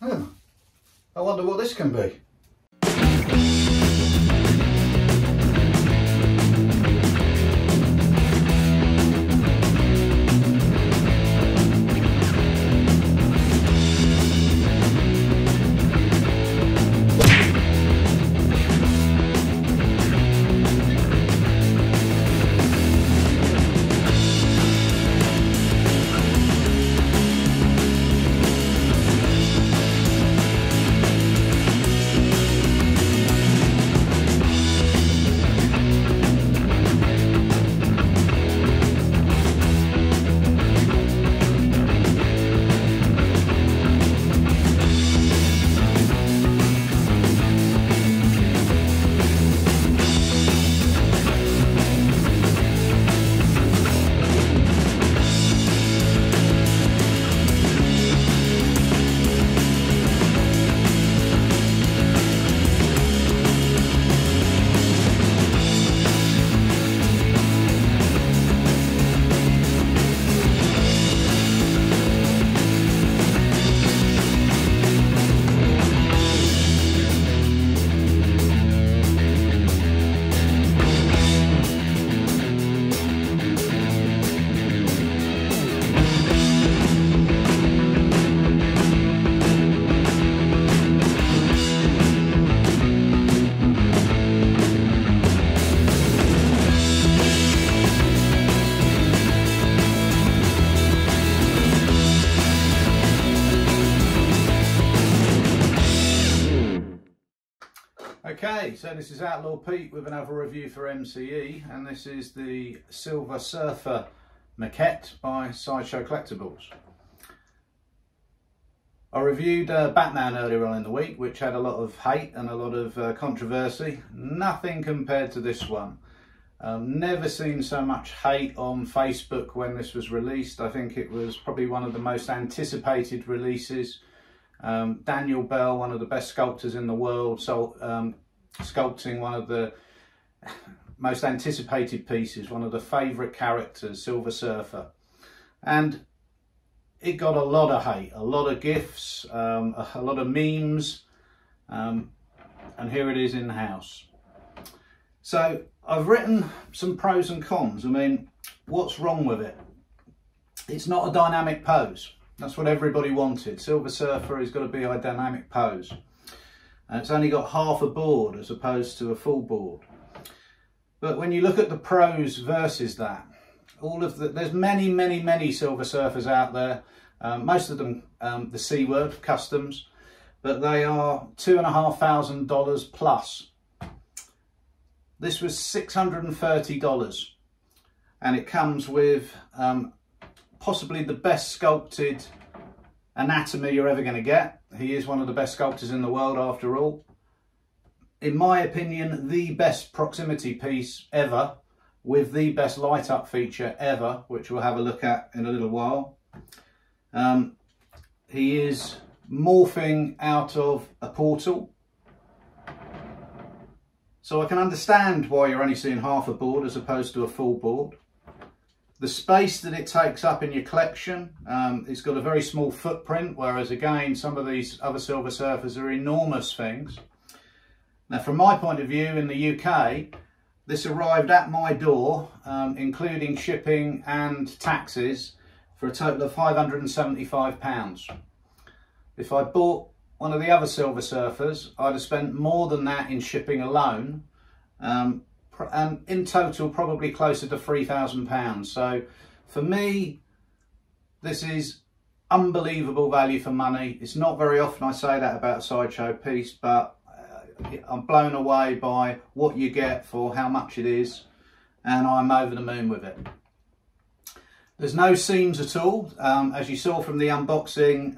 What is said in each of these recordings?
Oh, I wonder what this can be. Okay, so this is Outlaw Pete with another review for MCE, and this is the Silver Surfer Maquette by Sideshow Collectibles. I reviewed Batman earlier on in the week, which had a lot of hate and a lot of controversy. Nothing compared to this one. Never seen so much hate on Facebook when this was released. I think it was probably one of the most anticipated releases. Daniel Bel, one of the best sculptors in the world, so sculpting one of the most anticipated pieces, one of the favourite characters, Silver Surfer. And it got a lot of hate, a lot of gifs, a lot of memes, and here it is in the house. So I've written some pros and cons. I mean, what's wrong with it? It's not a dynamic pose. That's what everybody wanted. Silver Surfer has got to be a dynamic pose. And it's only got half a board as opposed to a full board. But when you look at the pros versus that, there's many Silver Surfers out there. Most of them the C word, customs, but they are $2,500 plus. This was $630, and it comes with possibly the best sculpted anatomy you're ever going to get. He is one of the best sculptors in the world after all. In my opinion, the best proximity piece ever, with the best light up feature ever, which we'll have a look at in a little while. He is morphing out of a portal. So I can understand why you're only seeing half a board as opposed to a full board. The space that it takes up in your collection, it's got a very small footprint, whereas again, some of these other Silver Surfers are enormous things. Now, from my point of view in the UK, this arrived at my door, including shipping and taxes, for a total of £575. If I bought one of the other Silver Surfers, I'd have spent more than that in shipping alone. And in total probably closer to £3,000. So for me, this is unbelievable value for money. It's not very often I say that about a Sideshow piece, but I'm blown away by what you get for how much it is, and I'm over the moon with it. There's no seams at all. As you saw from the unboxing,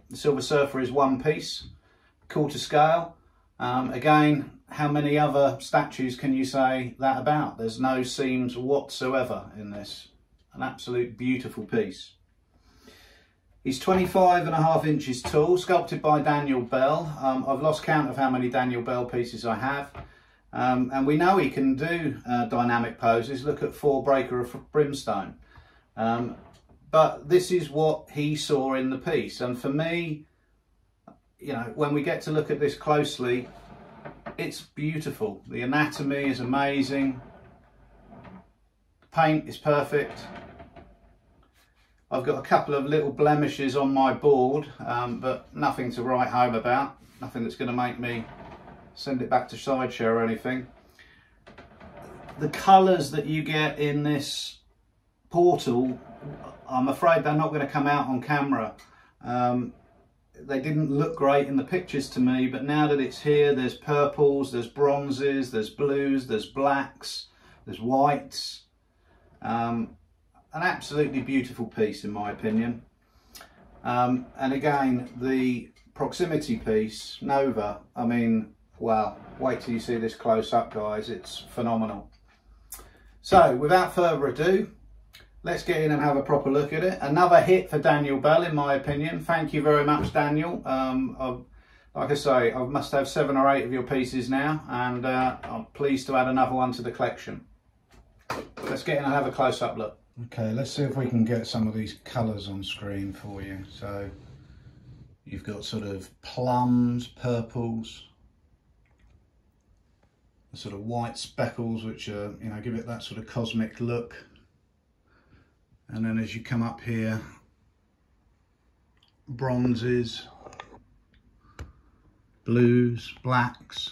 the Silver Surfer is one piece, quarter scale. Again, how many other statues can you say that about? There's no seams whatsoever in this. An absolute beautiful piece. He's 25.5 inches tall, sculpted by Daniel Bel. I've lost count of how many Daniel Bel pieces I have. And we know he can do dynamic poses. Look at 4 Breaker of Brimstone. But this is what he saw in the piece. And for me, you know, when we get to look at this closely, it's beautiful. The anatomy is amazing. The paint is perfect. I've got a couple of little blemishes on my board, but nothing to write home about. Nothing that's going to make me send it back to Sideshow or anything. The colours that you get in this portal, I'm afraid they're not going to come out on camera. They didn't look great in the pictures to me, but now that it's here, there's purples, there's bronzes, there's blues, there's blacks, there's whites. An absolutely beautiful piece in my opinion. And again, the proximity piece, Nova, I mean, wow, wait till you see this close up, guys, it's phenomenal. So without further ado, let's get in and have a proper look at it. Another hit for Daniel Bel in my opinion. Thank you very much, Daniel. Like I say, I must have 7 or 8 of your pieces now, and I'm pleased to add another one to the collection. Let's get in and have a close-up look. Okay, let's see if we can get some of these colours on screen for you. So you've got sort of plums, purples, the sort of white speckles, which are, you know, give it that sort of cosmic look. And then as you come up here, bronzes, blues, blacks.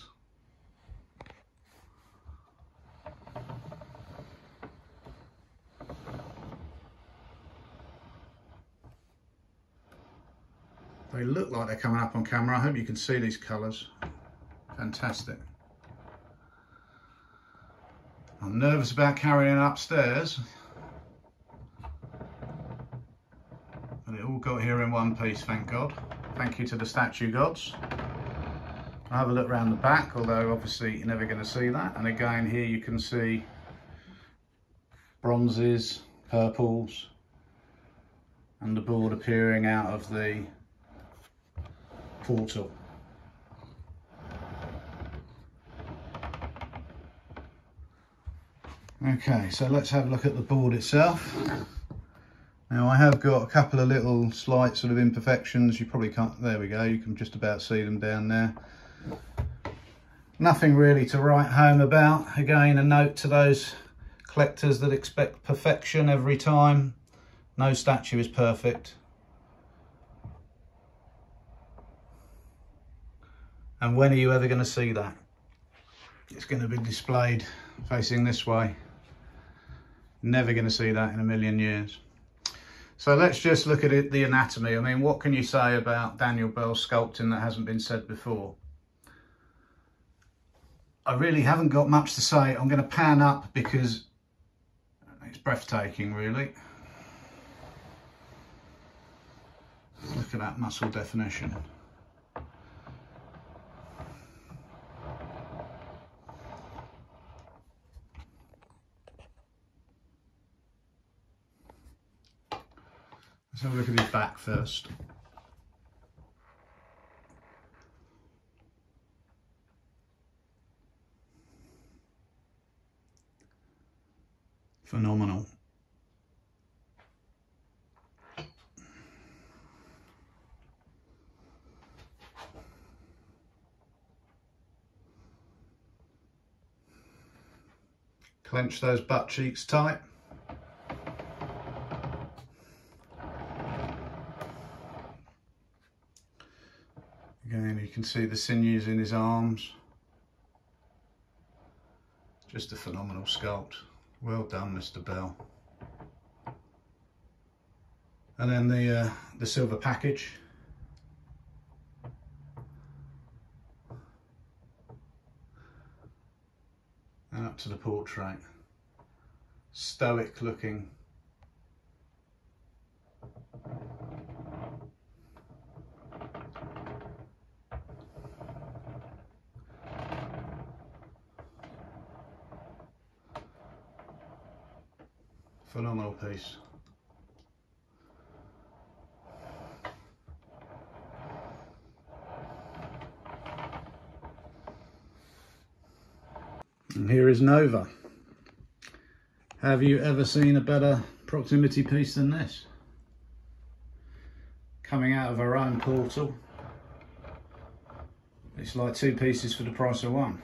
They look like they're coming up on camera. I hope you can see these colours. Fantastic. I'm nervous about carrying it upstairs. But it all got here in one piece, thank God. Thank you to the statue gods. I'll have a look around the back, although obviously you're never going to see that. And again, here you can see bronzes, purples, and the board appearing out of the portal. Okay, so let's have a look at the board itself. Now I have got a couple of little slight sort of imperfections. You probably can't, there we go, you can just about see them down there. Nothing really to write home about. Again, a note to those collectors that expect perfection every time. No statue is perfect. And when are you ever going to see that? It's going to be displayed facing this way. Never going to see that in a million years. So let's just look at it, the anatomy. I mean, what can you say about Daniel Bel sculpting that hasn't been said before? I really haven't got much to say. I'm going to pan up because it's breathtaking, really. Look at that muscle definition. Let's have a look at his back first. Phenomenal. Clench those butt cheeks tight. Again, you can see the sinews in his arms. Just a phenomenal sculpt. Well done, Mr. Bel. And then the silver package. And up to the portrait. Stoic looking. Phenomenal piece. And here is Nova. Have you ever seen a better proximity piece than this? Coming out of her own portal. It's like 2 pieces for the price of 1.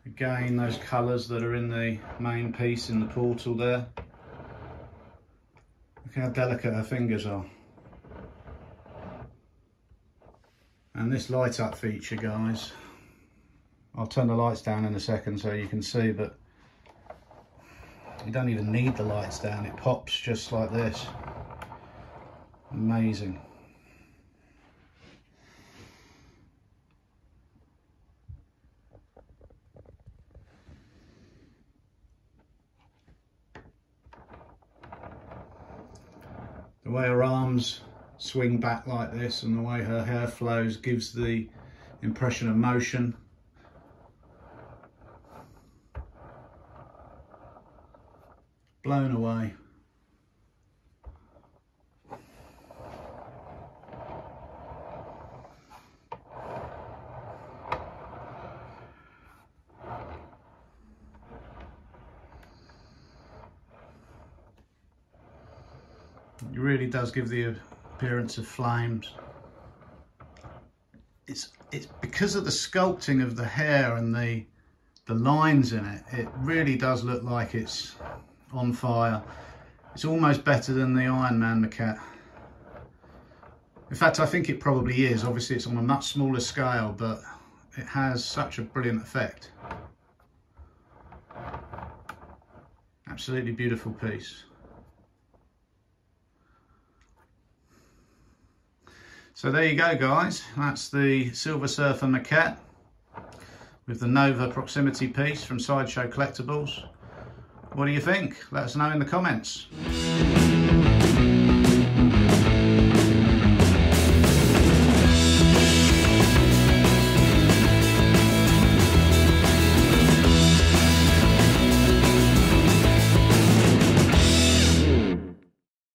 Again, those colours that are in the main piece in the portal there. Look how delicate her fingers are. And this light up feature, guys, I'll turn the lights down in a second so you can see, but you don't even need the lights down, it pops just like this. Amazing. The way her arms swing back like this and the way her hair flows gives the impression of motion. Blown away. It really does give the appearance of flames. It's because of the sculpting of the hair and the lines in it. It really does look like it's on fire. It's almost better than the Iron Man maquette. In fact, I think it probably is. Obviously, it's on a much smaller scale, but it has such a brilliant effect. Absolutely beautiful piece. So there you go, guys. That's the Silver Surfer Maquette with the Nova proximity piece from Sideshow Collectibles. What do you think? Let us know in the comments.